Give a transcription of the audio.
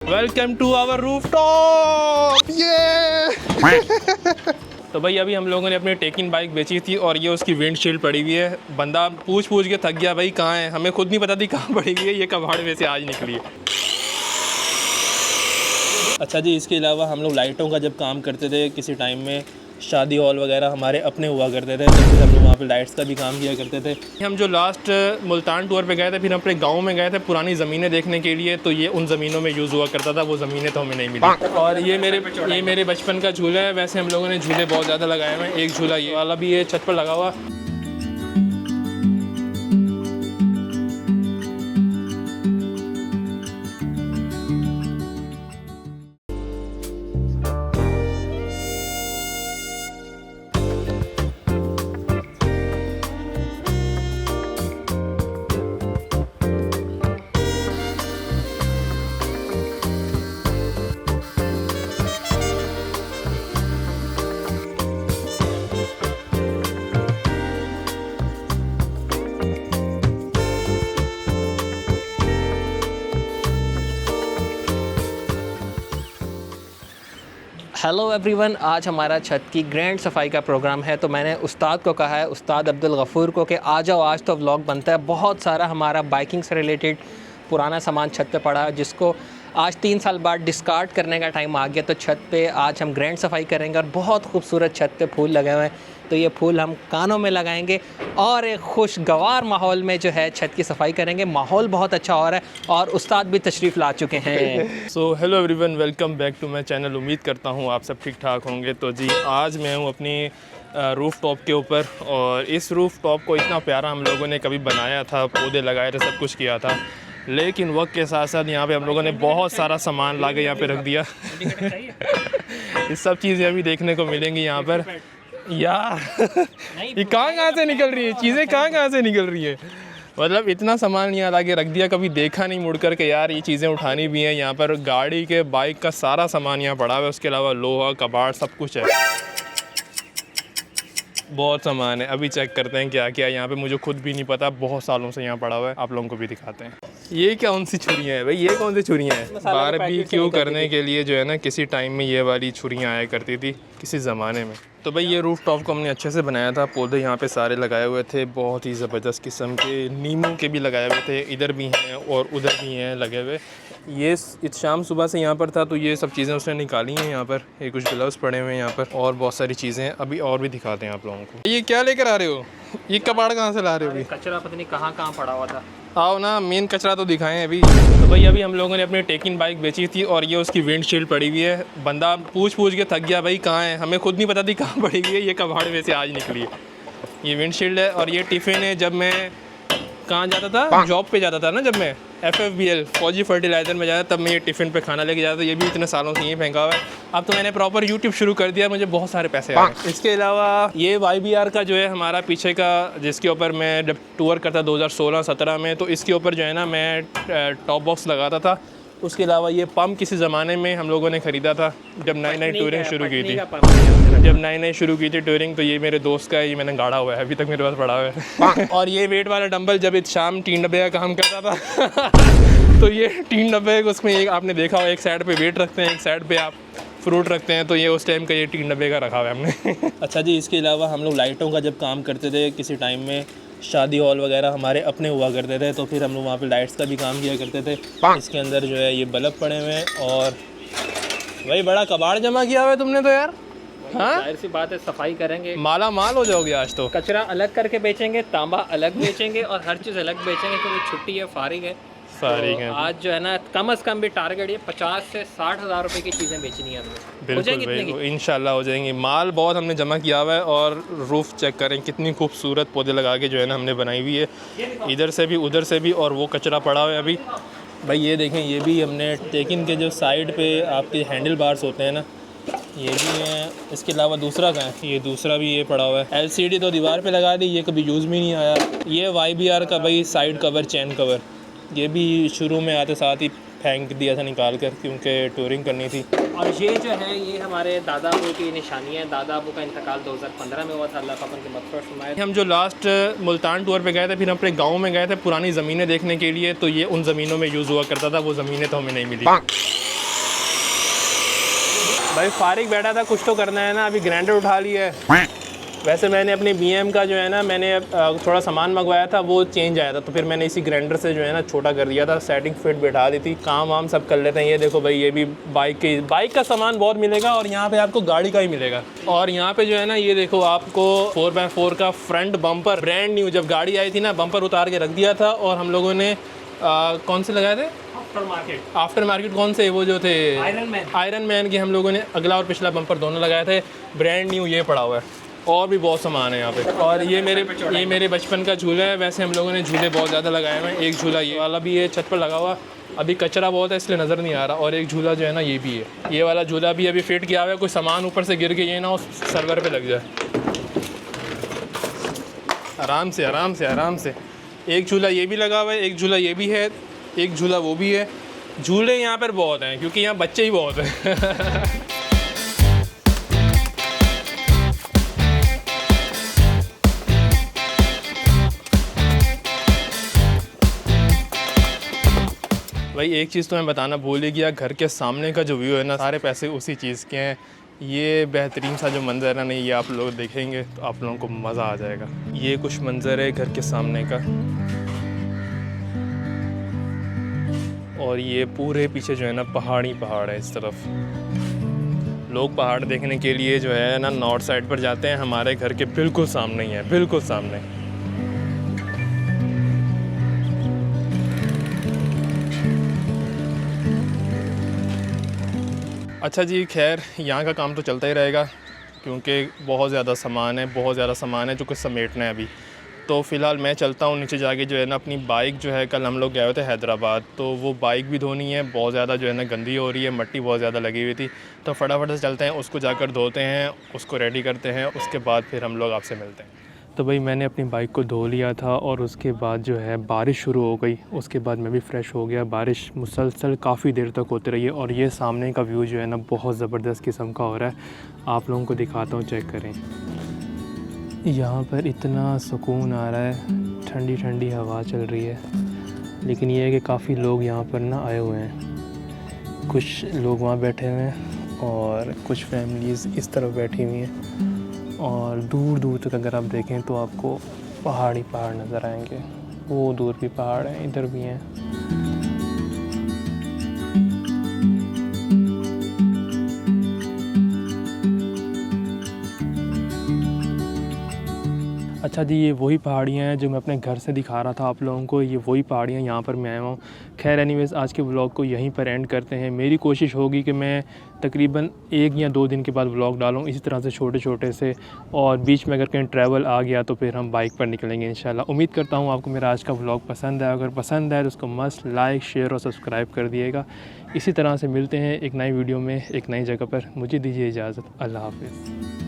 Welcome to our rooftop ये तो भाई अभी हम लोगों ने अपनी टेकिन बाइक बेची थी और ये उसकी विंडशील्ड पड़ी हुई है। बंदा पूछ के थक गया भाई कहाँ है, हमें खुद नहीं पता थी कहाँ पड़ी हुई है। ये कबाड़ में से आज निकली है। अच्छा जी, इसके अलावा हम लोग लाइटों का जब काम करते थे किसी टाइम में, शादी हॉल वगैरह हमारे अपने हुआ करते थे, तो फिर हम लोग वहाँ पे लाइट्स का भी काम किया करते थे। हम जो लास्ट मुल्तान टूर पे गए थे, फिर अपने गांव में गए थे पुरानी ज़मीनें देखने के लिए, तो ये उन ज़मीनों में यूज़ हुआ करता था। वो ज़मीनें तो हमें नहीं मिली। और ये मेरे बचपन का झूला है। वैसे हम लोगों ने झूले बहुत ज़्यादा लगाए हुए हैं। एक झूला ये वाला भी है छत पर लगा हुआ। हेलो एवरीवन, आज हमारा छत की ग्रैंड सफाई का प्रोग्राम है। तो मैंने उस्ताद को कहा है, उस्ताद अब्दुल गफ़ूर को, कि आ जाओ आज तो व्लॉग बनता है। बहुत सारा हमारा बाइकिंग से रिलेटेड पुराना सामान छत पे पड़ा है, जिसको आज 3 साल बाद डिस्कार्ड करने का टाइम आ गया। तो छत पे आज हम ग्रैंड सफाई करेंगे और बहुत खूबसूरत छत पे फूल लगे हुए हैं। तो ये फूल हम कानों में लगाएंगे और एक खुशगवार माहौल में जो है छत की सफाई करेंगे। माहौल बहुत अच्छा हो रहा है और उस्ताद भी तशरीफ़ ला चुके हैं। So hello everyone, welcome back to my channel. उम्मीद करता हूँ आप सब ठीक ठाक होंगे। तो जी, आज मैं हूँ अपनी रूफ़ टॉप के ऊपर, और इस रूफ़ टॉप को इतना प्यारा हम लोगों ने कभी बनाया था, पौधे लगाए थे, सब कुछ किया था। लेकिन वक्त के साथ साथ यहाँ पे हम लोगों ने बहुत सारा सामान ला के यहाँ पे रख दिया। ये सब चीज़ें अभी देखने को मिलेंगी यहाँ पर। यार ये कहाँ से निकल रही है चीज़ें, कहाँ से निकल रही है। मतलब इतना सामान यहाँ ला के रख दिया, कभी देखा नहीं मुड़ कर के यार ये चीज़ें उठानी भी हैं। यहाँ पर गाड़ी के बाइक का सारा सामान यहाँ पड़ा हुआ है। उसके अलावा लोहा कबाड़ सब कुछ है, बहुत सामान है। अभी चेक करते हैं क्या क्या यहाँ पे, मुझे खुद भी नहीं पता, बहुत सालों से यहाँ पड़ा हुआ है। आप लोगों को भी दिखाते हैं। ये कौन सी छुरियाँ हैं भाई, ये कौन सी छुरियाँ हैं? बारबेक्यू करने के लिए जो है ना, किसी टाइम में ये वाली छुरियाँ आया करती थी किसी ज़माने में। तो भाई ये रूफ टॉप को हमने अच्छे से बनाया था। पौधे यहाँ पे सारे लगाए हुए थे, बहुत ही ज़बरदस्त किस्म के। नींबू के भी लगाए हुए थे, इधर भी हैं और उधर भी हैं लगे हुए। ये शाम सुबह से यहाँ पर था, तो ये सब चीज़ें उसने निकाली हैं यहाँ पर। ये कुछ ग्लव्स पड़े हुए हैं यहाँ पर और बहुत सारी चीज़ें। अभी और भी दिखाते हैं आप लोगों को। ये क्या लेकर आ रहे हो? ये कबाड़ कहाँ से ला रहे हो? अभी कचरा पता नहीं कहाँ पड़ा हुआ था। आओ ना, मेन कचरा तो दिखाएं अभी। तो भाई अभी हम लोगों ने अपनी टेकिन बाइक बेची थी और ये उसकी विंडशील्ड पड़ी हुई है। बंदा पूछ के थक गया भाई कहाँ है, हमें खुद नहीं पता थी कहाँ पड़ी हुई है। ये कबाड़ में से आज निकली है। ये विंडशील्ड है और ये टिफ़िन है। जब मैं कहाँ जाता था, जॉब पे जाता था ना, जब मैं FFBL फौजी फर्टिलाइज़र में जाता, तब मैं ये टिफ़िन पे खाना लेके जाता था। ये भी इतने सालों से यहीं फेंका हुआ है। अब तो मैंने प्रॉपर YouTube शुरू कर दिया, मुझे बहुत सारे पैसे आ रहे हैं। इसके अलावा ये YBR का जो है हमारा पीछे का, जिसके ऊपर मैं जब टूर करता 2016-17 में, तो इसके ऊपर जो है ना मैं टॉप बॉक्स लगाता था। उसके अलावा ये पंप किसी ज़माने में हम लोगों ने ख़रीदा था जब नई टूरिंग शुरू की थी। जब नई शुरू की थी टूरिंग, तो ये मेरे दोस्त का है, ये मैंने गाड़ा हुआ है, अभी तक मेरे पास पड़ा हुआ है। और ये वेट वाला डंबल जब शाम 3 डब्बे का काम करता था तो ये 3 डब्बे, उसमें एक आपने देखा हो, एक साइड पे वेट रखते हैं, एक साइड पे आप फ्रूट रखते हैं। तो ये उस टाइम का ये 3 डब्बे का रखा हुआ है हमने। अच्छा जी, इसके अलावा हम लोग लाइटों का जब काम करते थे किसी टाइम में, शादी हॉल वगैरह हमारे अपने हुआ करते थे, तो फिर हम लोग वहाँ पे लाइट्स का भी काम किया करते थे। इसके अंदर जो है ये बल्ब पड़े हुए हैं। और भाई बड़ा कबाड़ जमा किया हुआ है तुमने तो यार। हाँ, जाहिर सी बात है, सफाई करेंगे, माला माल हो जाओगे आज तो। कचरा अलग करके बेचेंगे, तांबा अलग बेचेंगे और हर चीज़ अलग बेचेंगे, क्योंकि छुट्टी है, फारिग है। तो आज जो है ना, कम से कम भी टारगेट ये 50 से 60 हज़ार रुपये की चीज़ें बेचनी है हमें। हो जाएंगी इतने की? इंशाल्लाह हो जाएंगी। माल बहुत हमने जमा किया हुआ है। और रूफ़ चेक करें, कितनी खूबसूरत पौधे लगा के जो है ना हमने बनाई हुई है, इधर से भी उधर से भी। और वो कचरा पड़ा हुआ है अभी। भाई ये देखें, ये भी हमने टेकिन के जो साइड पे आपके हैंडल बार्स होते हैं ना, ये भी है। इसके अलावा दूसरा कहाँ है? ये दूसरा भी ये पड़ा हुआ है। LCD तो दीवार पे लगा दी, ये कभी यूज़ में नहीं आया। ये YBR का भाई साइड कवर, चैन कवर, ये भी शुरू में आते साथ ही फेंक दिया था निकाल कर, क्योंकि टूरिंग करनी थी। और ये जो है, ये हमारे दादा अबू की निशानी है। दादा अबू का इंतकाल 2015 में हुआ था, अल्लाह पाक उनकी मग़फ़िरत फरमाए। हम जो लास्ट मुल्तान टूर पे गए थे, फिर अपने गांव में गए थे पुरानी ज़मीनें देखने के लिए, तो ये उन ज़मीनों में यूज़ हुआ करता था। वो ज़मीनें तो हमें नहीं मिली। भाई फारिग बैठा था, कुछ तो करना है ना, अभी ग्राइंडर उठा लिया है। वैसे मैंने अपनी BM का जो है ना, मैंने थोड़ा सामान मंगवाया था, वो चेंज आया था, तो फिर मैंने इसी ग्राइंडर से जो है ना छोटा कर दिया था, सेटिंग फिट बैठा दी थी। काम वाम सब कर लेते हैं। ये देखो भाई, ये भी बाइक का सामान बहुत मिलेगा और यहाँ पे आपको गाड़ी का ही मिलेगा। और यहाँ पे जो है ना, ये देखो आपको 4x4 का फ्रंट बम्पर ब्रांड न्यू, जब गाड़ी आई थी ना बम्पर उतार के रख दिया था। और हम लोगों ने कौन से लगाए थे? आफ्टर मार्केट कौन से, वो जो थे आयरन मैन के, हम लोगों ने अगला और पिछला बम्पर दोनों लगाए थे। ब्रांड न्यू ये पड़ा हुआ है। और भी बहुत सामान है यहाँ पे। और ये मेरे बचपन का झूला है। वैसे हम लोगों ने झूले बहुत ज़्यादा लगाए हुए हैं। एक झूला ये वाला भी है छत पर लगा हुआ, अभी कचरा बहुत है इसलिए नज़र नहीं आ रहा। और एक झूला जो है ना ये भी है, ये वाला झूला भी अभी फिट किया हुआ है। कोई सामान ऊपर से गिर के ये ना उस सर्वर पे लग जाए। आराम से आराम से आराम से। एक झूला ये भी लगा हुआ है, एक झूला ये भी है, एक झूला वो भी है। झूले यहाँ पर बहुत हैं क्योंकि यहाँ बच्चे ही बहुत हैं। भाई एक चीज़ तो मैं बताना भूल ही गया, घर के सामने का जो व्यू है ना, सारे पैसे उसी चीज़ के हैं। ये बेहतरीन सा जो मंज़र है ना, ये आप लोग देखेंगे तो आप लोगों को मज़ा आ जाएगा। ये कुछ मंज़र है घर के सामने का। और ये पूरे पीछे जो है ना पहाड़ है इस तरफ। लोग पहाड़ देखने के लिए जो है ना नॉर्थ साइड पर जाते हैं। हमारे घर के बिल्कुल सामने ही है, बिल्कुल सामने। अच्छा जी, खैर यहाँ का काम तो चलता ही रहेगा क्योंकि बहुत ज़्यादा सामान है जो कुछ समेटना है अभी। तो फ़िलहाल मैं चलता हूँ नीचे जाके जो है ना अपनी बाइक जो है, कल हम लोग गए हुए थे हैदराबाद, तो वो बाइक भी धोनी है। बहुत ज़्यादा जो है ना गंदी हो रही है, मट्टी बहुत ज़्यादा लगी हुई थी। तो फटाफट से चलते हैं, उसको जाकर धोते हैं, उसको रेडी करते हैं, उसके बाद फिर हम लोग आपसे मिलते हैं। तो भाई मैंने अपनी बाइक को धो लिया था और उसके बाद जो है बारिश शुरू हो गई। उसके बाद मैं भी फ़्रेश हो गया। बारिश मुसलसल काफ़ी देर तक होती रही है और ये सामने का व्यू जो है ना बहुत ज़बरदस्त किस्म का हो रहा है। आप लोगों को दिखाता हूँ, चेक करें। यहाँ पर इतना सुकून आ रहा है, ठंडी ठंडी हवा चल रही है। लेकिन ये है कि काफ़ी लोग यहाँ पर ना आए हुए हैं। कुछ लोग वहाँ बैठे हुए हैं और कुछ फैमिलीज़ इस तरफ बैठी हुई हैं। और दूर दूर तक अगर आप देखें तो आपको पहाड़ ही पहाड़ नज़र आएंगे। वो दूर भी पहाड़ हैं, इधर भी हैं। अच्छा जी, ये वही पहाड़ियाँ हैं जो मैं अपने घर से दिखा रहा था आप लोगों को। ये वही पहाड़ियाँ, यहाँ पर मैं आया हूँ। खैर एनीवेज़, आज के व्लॉग को यहीं पर एंड करते हैं। मेरी कोशिश होगी कि मैं तकरीबन 1 या 2 दिन के बाद व्लॉग डालूँ इसी तरह से छोटे छोटे से। और बीच में अगर कहीं ट्रैवल आ गया तो फिर हम बाइक पर निकलेंगे इंशाल्लाह। उम्मीद करता हूँ आपको मेरा आज का व्लॉग पसंद है। अगर पसंद है तो उसको मस्ट लाइक, शेयर और सब्सक्राइब कर दिएगा। इसी तरह से मिलते हैं एक नई वीडियो में, एक नई जगह पर। मुझे दीजिए इजाज़त। अल्लाह हाफ़िज़।